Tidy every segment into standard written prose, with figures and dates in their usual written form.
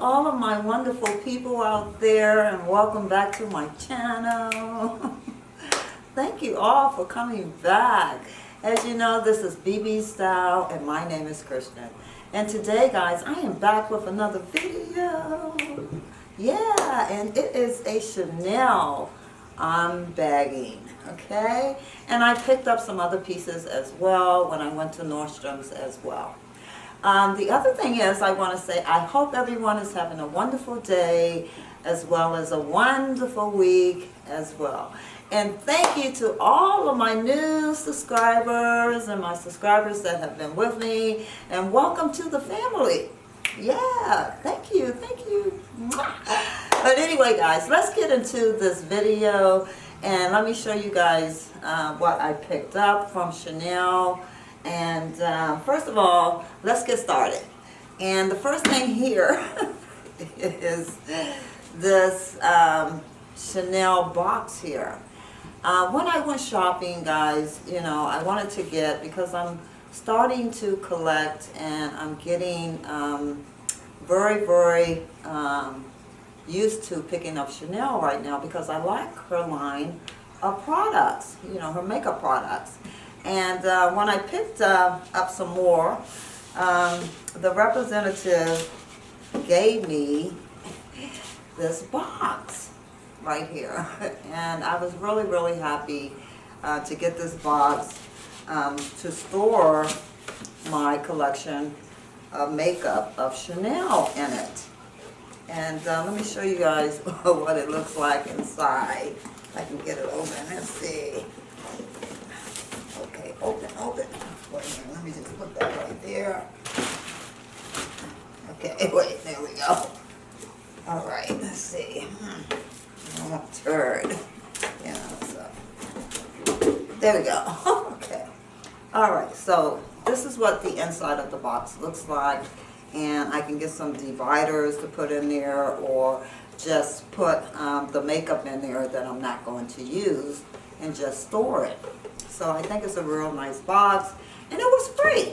all of my wonderful people out there, and welcome back to my channel. Thank you all for coming back. As you know, this is BB Style and my name is Kristen. And today, guys, I am back with another video. Yeah, and it is a Chanel unbagging, okay? And I picked up some other pieces as well when I went to Nordstrom's as well. The other thing is, I want to say, I hope everyone is having a wonderful day as well as a wonderful week as well. And thank you to all of my new subscribers and my subscribers that have been with me. And welcome to the family. Yeah, thank you, thank you. But anyway, guys, let's get into this video. And let me show you guys what I picked up from Chanel. And first of all, let's get started. And the first thing here is this Chanel box here. When I went shopping, guys, you know, I wanted to get, because I'm starting to collect and I'm getting very used to picking up Chanel right now because I like her line of products, you know, her makeup products. And when I picked up some more, the representative gave me this box right here. And I was really happy to get this box to store my collection of makeup of Chanel in it. And let me show you guys what it looks like inside. If I can get it open. Let's see. Okay, open. Wait a minute, let me just put that right there. Okay, wait, there we go. All right, let's see. I don't want a turd. You know, so. There we go. Okay. All right, so this is what the inside of the box looks like. And I can get some dividers to put in there or just put the makeup in there that I'm not going to use and just store it. So I think it's a real nice box, and it was free.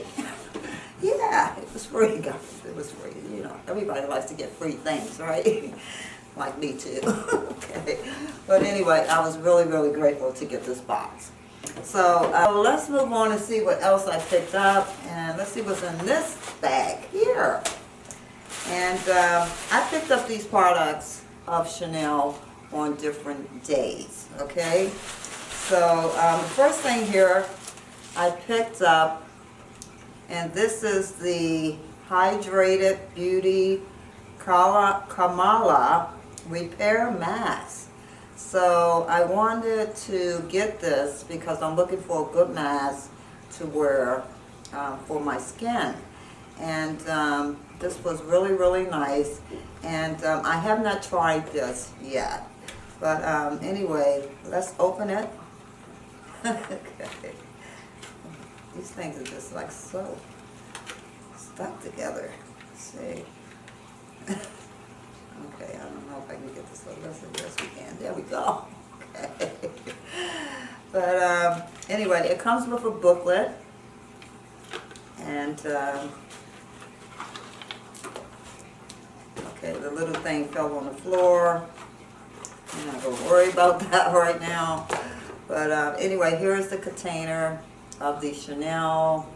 Yeah, it was free, guys. It was free. You know, everybody likes to get free things, right? Like me too. Okay. But anyway, I was really grateful to get this box. So let's move on and see what else I picked up, and let's see what's in this bag here. And I picked up these products of Chanel on different days. Okay. So the first thing here I picked up, and this is the Hydrated Beauty Kamala Repair Mask. So I wanted to get this because I'm looking for a good mask to wear for my skin. And this was really nice. And I have not tried this yet. But anyway, let's open it. Okay. These things are just like so stuck together. Let's see. Okay, I don't know if I can get this. Yes, we can. There we go. Okay. But anyway, it comes with a booklet. And okay, the little thing fell on the floor. I'm not going to worry about that right now. But anyway, here's the container of the Chanel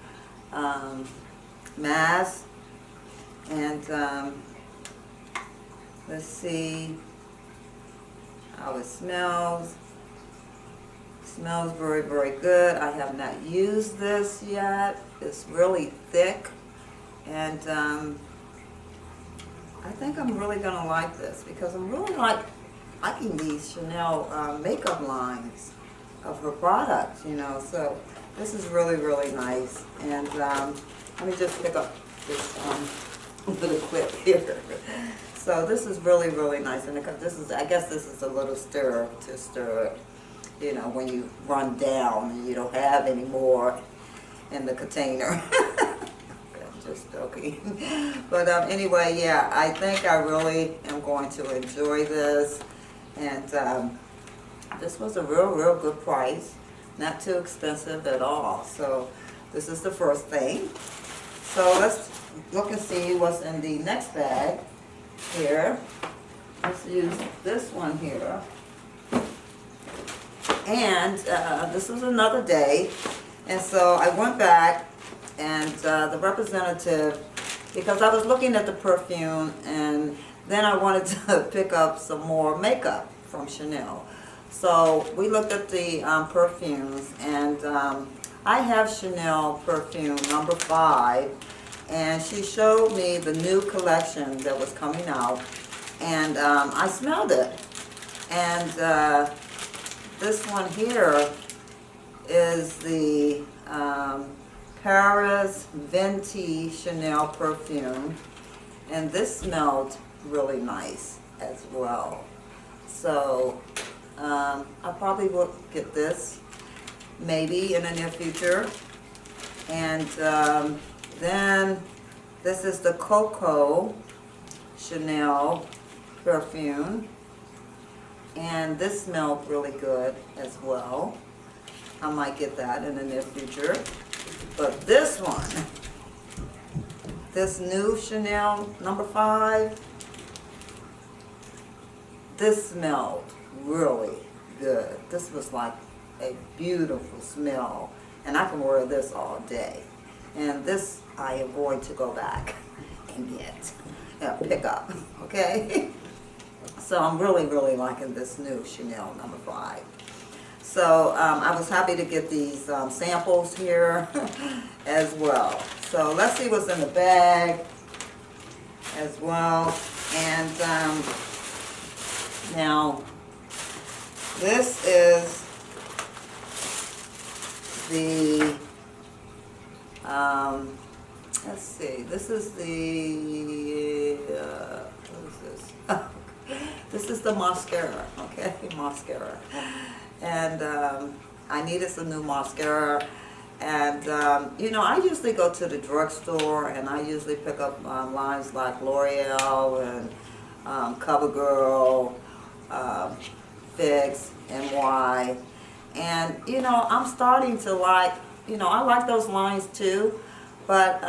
mask. And let's see how it smells. It smells very good. I have not used this yet. It's really thick. And I think I'm really going to like this because I'm really liking these Chanel makeup lines of her products, you know. So this is really nice. And let me just pick up this little clip here. So this is really nice, and this is, I guess this is a little stir to stir it, you know, when you run down and you don't have any more in the container. I'm just joking. But anyway, yeah, I think I really am going to enjoy this. And this was a real good price, not too expensive at all. So this is the first thing. So let's look and see what's in the next bag. here. Let's use this one here. And this was another day. And so I went back and the representative, because I was looking at the perfume and then I wanted to pick up some more makeup from Chanel. So we looked at the perfumes, and I have Chanel perfume number 5, and she showed me the new collection that was coming out, and I smelled it. And this one here is the Paris Venti Chanel perfume, and this smelled really nice as well. So I probably will get this maybe in the near future. And then this is the Coco Chanel perfume, and this smelled really good as well. I might get that in the near future. But this one, this new Chanel number 5, this smelled really good. This was like a beautiful smell, and I can wear this all day. And this I am going to go back and pick up, okay? So I'm really liking this new Chanel number 5. So I was happy to get these samples here as well. So let's see what's in the bag as well. And now this is the, let's see, this is the, what is this? This is the mascara, okay, mascara. And I needed some new mascara. And, you know, I usually go to the drugstore and I usually pick up lines like L'Oreal and CoverGirl, Fix, NY. And, you know, I'm starting to like, you know, I like those lines too. But,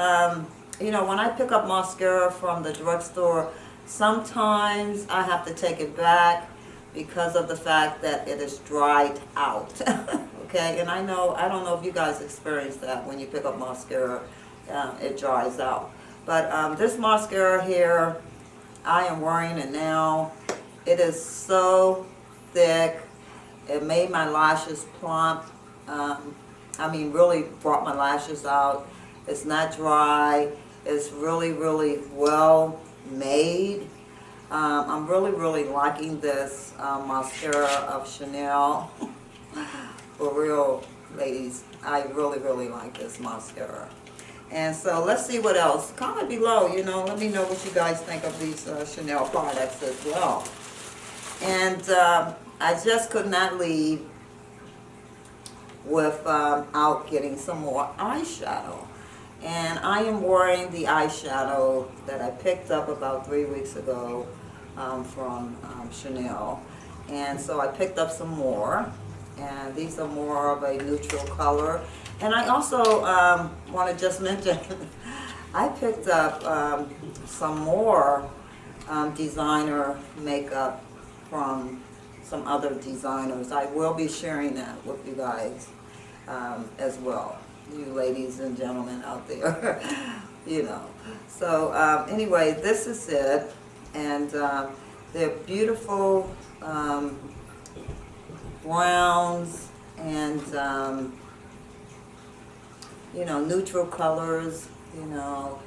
you know, when I pick up mascara from the drugstore, sometimes I have to take it back because of the fact that it is dried out. Okay, and I don't know if you guys experience that when you pick up mascara, it dries out. But this mascara here, I am wearing it now. It is so thick. It made my lashes plump. I mean, really brought my lashes out. It's not dry. It's really well made. I'm really liking this mascara of Chanel. For real, ladies, I really like this mascara. And so let's see what else. Comment below, you know, let me know what you guys think of these Chanel products as well. And I just could not leave without getting some more eyeshadow. And I am wearing the eyeshadow that I picked up about 3 weeks ago from Chanel. And so I picked up some more. And these are more of a neutral color. And I also want to just mention, I picked up some more designer makeup from some other designers. I will be sharing that with you guys as well, you ladies and gentlemen out there. You know. So anyway, this is it. And they're beautiful browns and you know, neutral colors. You know,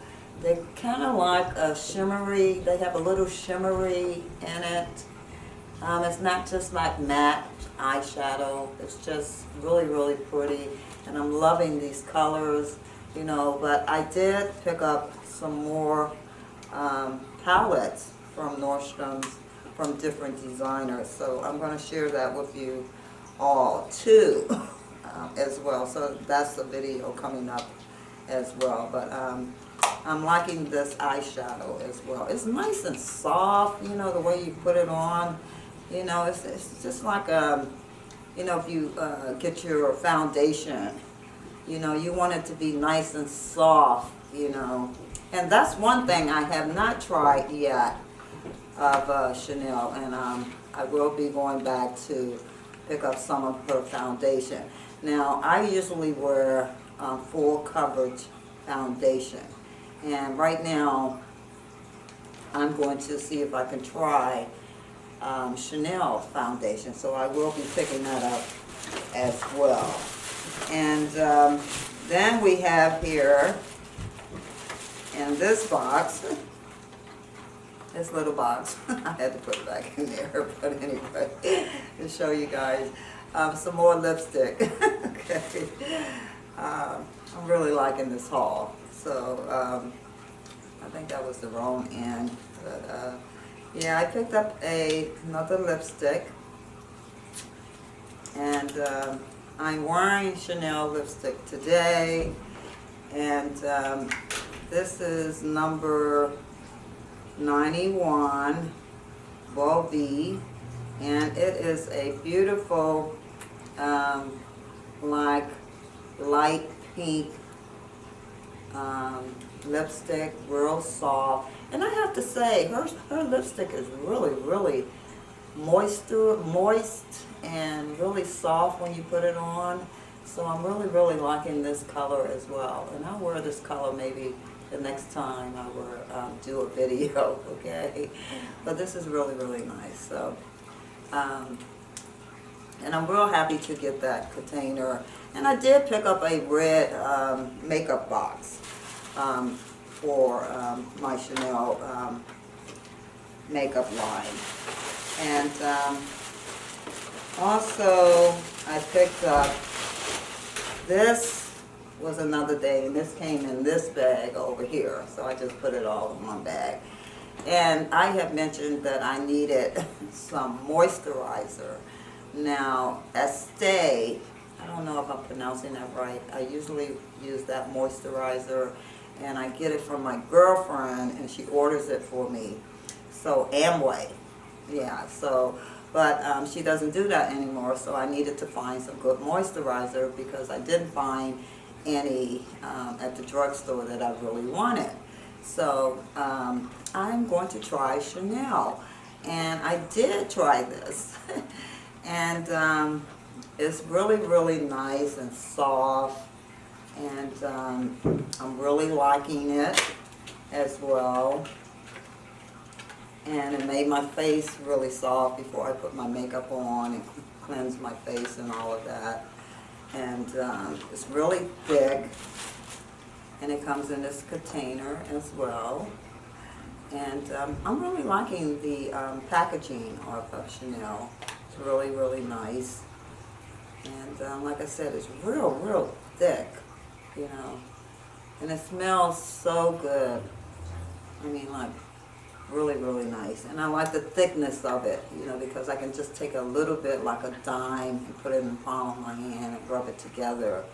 they kind of like a shimmery. They have a little shimmery in it. It's not just like matte eyeshadow. It's just really pretty, and I'm loving these colors. You know, but I did pick up some more palettes from Nordstrom's, from different designers. So I'm going to share that with you all too as well. So that's the video coming up as well. But I'm liking this eyeshadow as well. It's nice and soft, you know, the way you put it on. You know, it's just like, you know, if you get your foundation, you know, you want it to be nice and soft, you know. And that's one thing I have not tried yet. of Chanel, and I will be going back to pick up some of her foundation. Now, I usually wear full coverage foundation, and right now I'm going to see if I can try Chanel foundation, so I will be picking that up as well. And then we have here in this box, this little box, I had to put it back in there, but anyway, to show you guys some more lipstick. Okay, I'm really liking this haul. So I think that was the wrong end, but yeah, I picked up another lipstick, and I'm wearing Chanel lipstick today, and this is number 91 Bobby, and it is a beautiful like light pink lipstick, real soft. And I have to say, her lipstick is really moist and really soft when you put it on. So I'm really liking this color as well. And I'll wear this color maybe the next time I will do a video, okay? But this is really nice. So, and I'm real happy to get that container. And I did pick up a red makeup box for my Chanel makeup line. And also I picked up, this was another day, and this came in this bag over here, so I just put it all in one bag. And I have mentioned that I needed some moisturizer. Now, Estee, I don't know if I'm pronouncing that right, I usually use that moisturizer, and I get it from my girlfriend, and she orders it for me. So, Amway, yeah, so, but she doesn't do that anymore, so I needed to find some good moisturizer because I didn't find any at the drugstore that I really wanted. So, I'm going to try Chanel, and I did try this, and it's really nice and soft, and I'm really liking it as well. And it made my face really soft before I put my makeup on and cleanse my face and all of that. And it's really thick, and it comes in this container as well. And I'm really liking the packaging of Chanel. It's really nice. And like I said, it's real thick, you know. And it smells so good. I mean, like, really nice. And I like the thickness of it, you know, because I can just take a little bit, like a dime, and put it in the palm of my hand and rub it together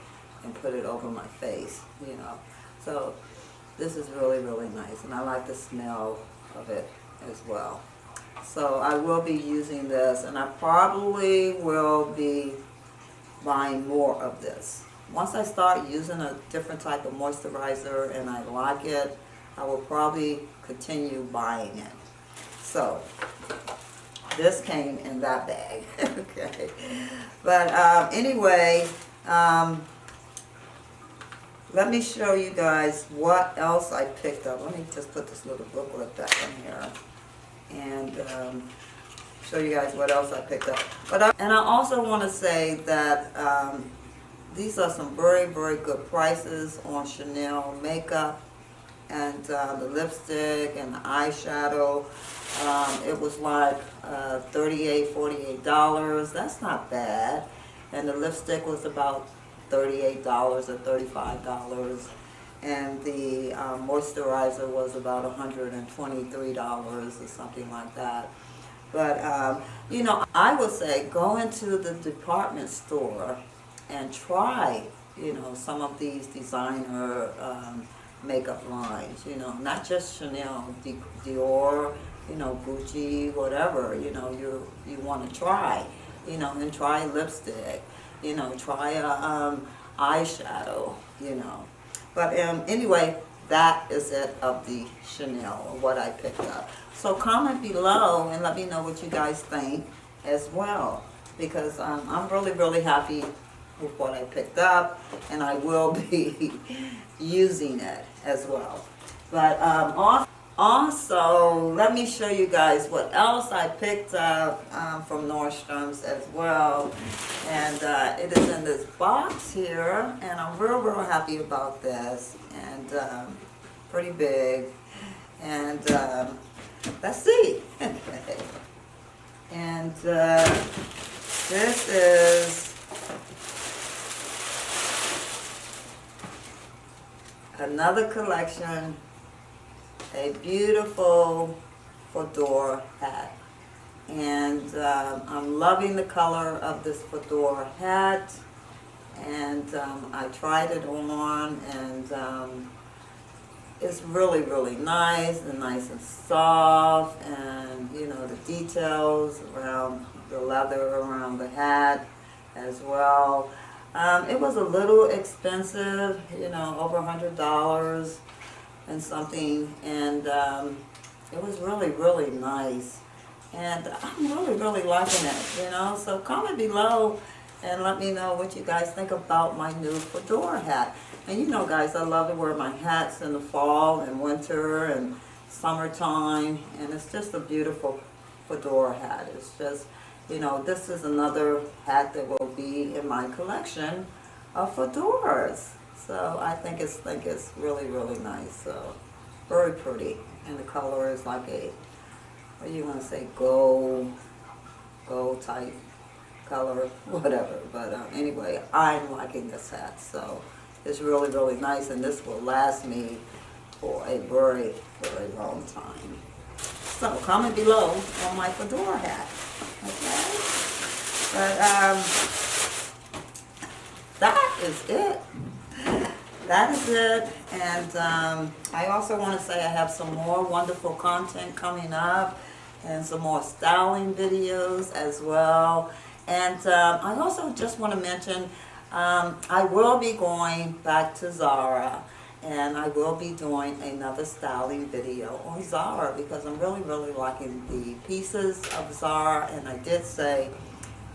and put it over my face, you know. So this is really nice, and I like the smell of it as well. So I will be using this, and I probably will be buying more of this. Once I start using a different type of moisturizer and I like it, I will probably continue buying it. So this came in that bag. Okay, but anyway, let me show you guys what else I picked up. Let me just put this little booklet back in here and show you guys what else I picked up. And I also want to say that these are some very good prices on Chanel makeup, and the lipstick and the eyeshadow. It was like $38, $48. That's not bad. And the lipstick was about $38 or $35. And the moisturizer was about $123 or something like that. But, you know, I would say go into the department store and try, you know, some of these designer makeup lines, you know, not just Chanel, Dior, you know, Gucci, whatever, you know, you want to try, you know, and try lipstick, you know, try a eyeshadow, you know. But anyway, that is it of the Chanel, or what I picked up. So comment below and let me know what you guys think as well, because I'm really, really happy with what I picked up, and I will be using it as well. But also, let me show you guys what else I picked up from Nordstrom's as well. And it is in this box here, and I'm real, real happy about this. And pretty big. And let's see. And this is another collection, a beautiful fedora hat. And I'm loving the color of this fedora hat. And I tried it on, and it's really, really nice and soft, and you know, the details around the leather around the hat as well. It was a little expensive, you know, over $100 and something, and it was really, really nice, and I'm really, really liking it, you know. So comment below and let me know what you guys think about my new fedora hat. And you know, guys, I love to wear my hats in the fall and winter and summertime, and it's just a beautiful fedora hat. It's just, you know, this is another hat that will be in my collection of fedoras. So I think it's really, really nice. So very pretty, and the color is like a, what do you want to say, gold type color, whatever. But anyway, I'm liking this hat, so it's really, really nice, and this will last me for a very, very long time. So comment below on my fedora hat, okay? But that is it. That is it. And I also want to say I have some more wonderful content coming up, and some more styling videos as well. And I also just want to mention, I will be going back to Zara, and I will be doing another styling video on Zara, because I'm really, really liking the pieces of Zara, and I did say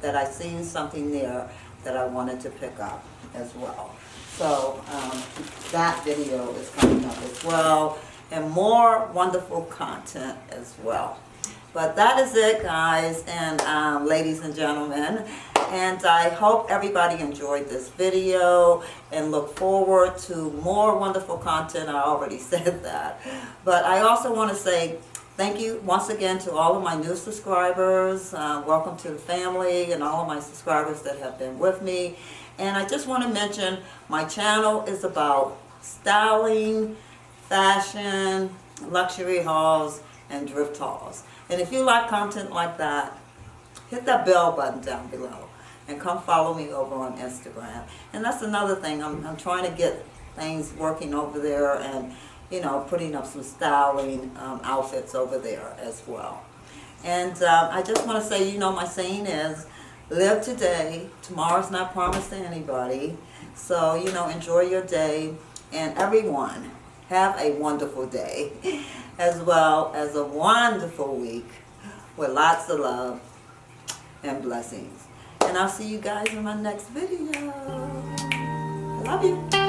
that I seen something there that I wanted to pick up as well. So that video is coming up as well, and more wonderful content as well. But that is it, guys, and ladies and gentlemen. And I hope everybody enjoyed this video, and look forward to more wonderful content. I already said that. But I also want to say thank you once again to all of my new subscribers. Welcome to the family, and all of my subscribers that have been with me. And I just want to mention, my channel is about styling, fashion, luxury hauls, and thrift hauls. And if you like content like that, hit that bell button down below and come follow me over on Instagram. And that's another thing, I'm trying to get things working over there, and you know, putting up some styling outfits over there as well. And I just want to say, you know, my saying is, live today, tomorrow's not promised to anybody. So, you know, enjoy your day, and everyone have a wonderful day, as well as a wonderful week with lots of love and blessings. And I'll see you guys in my next video. I love you.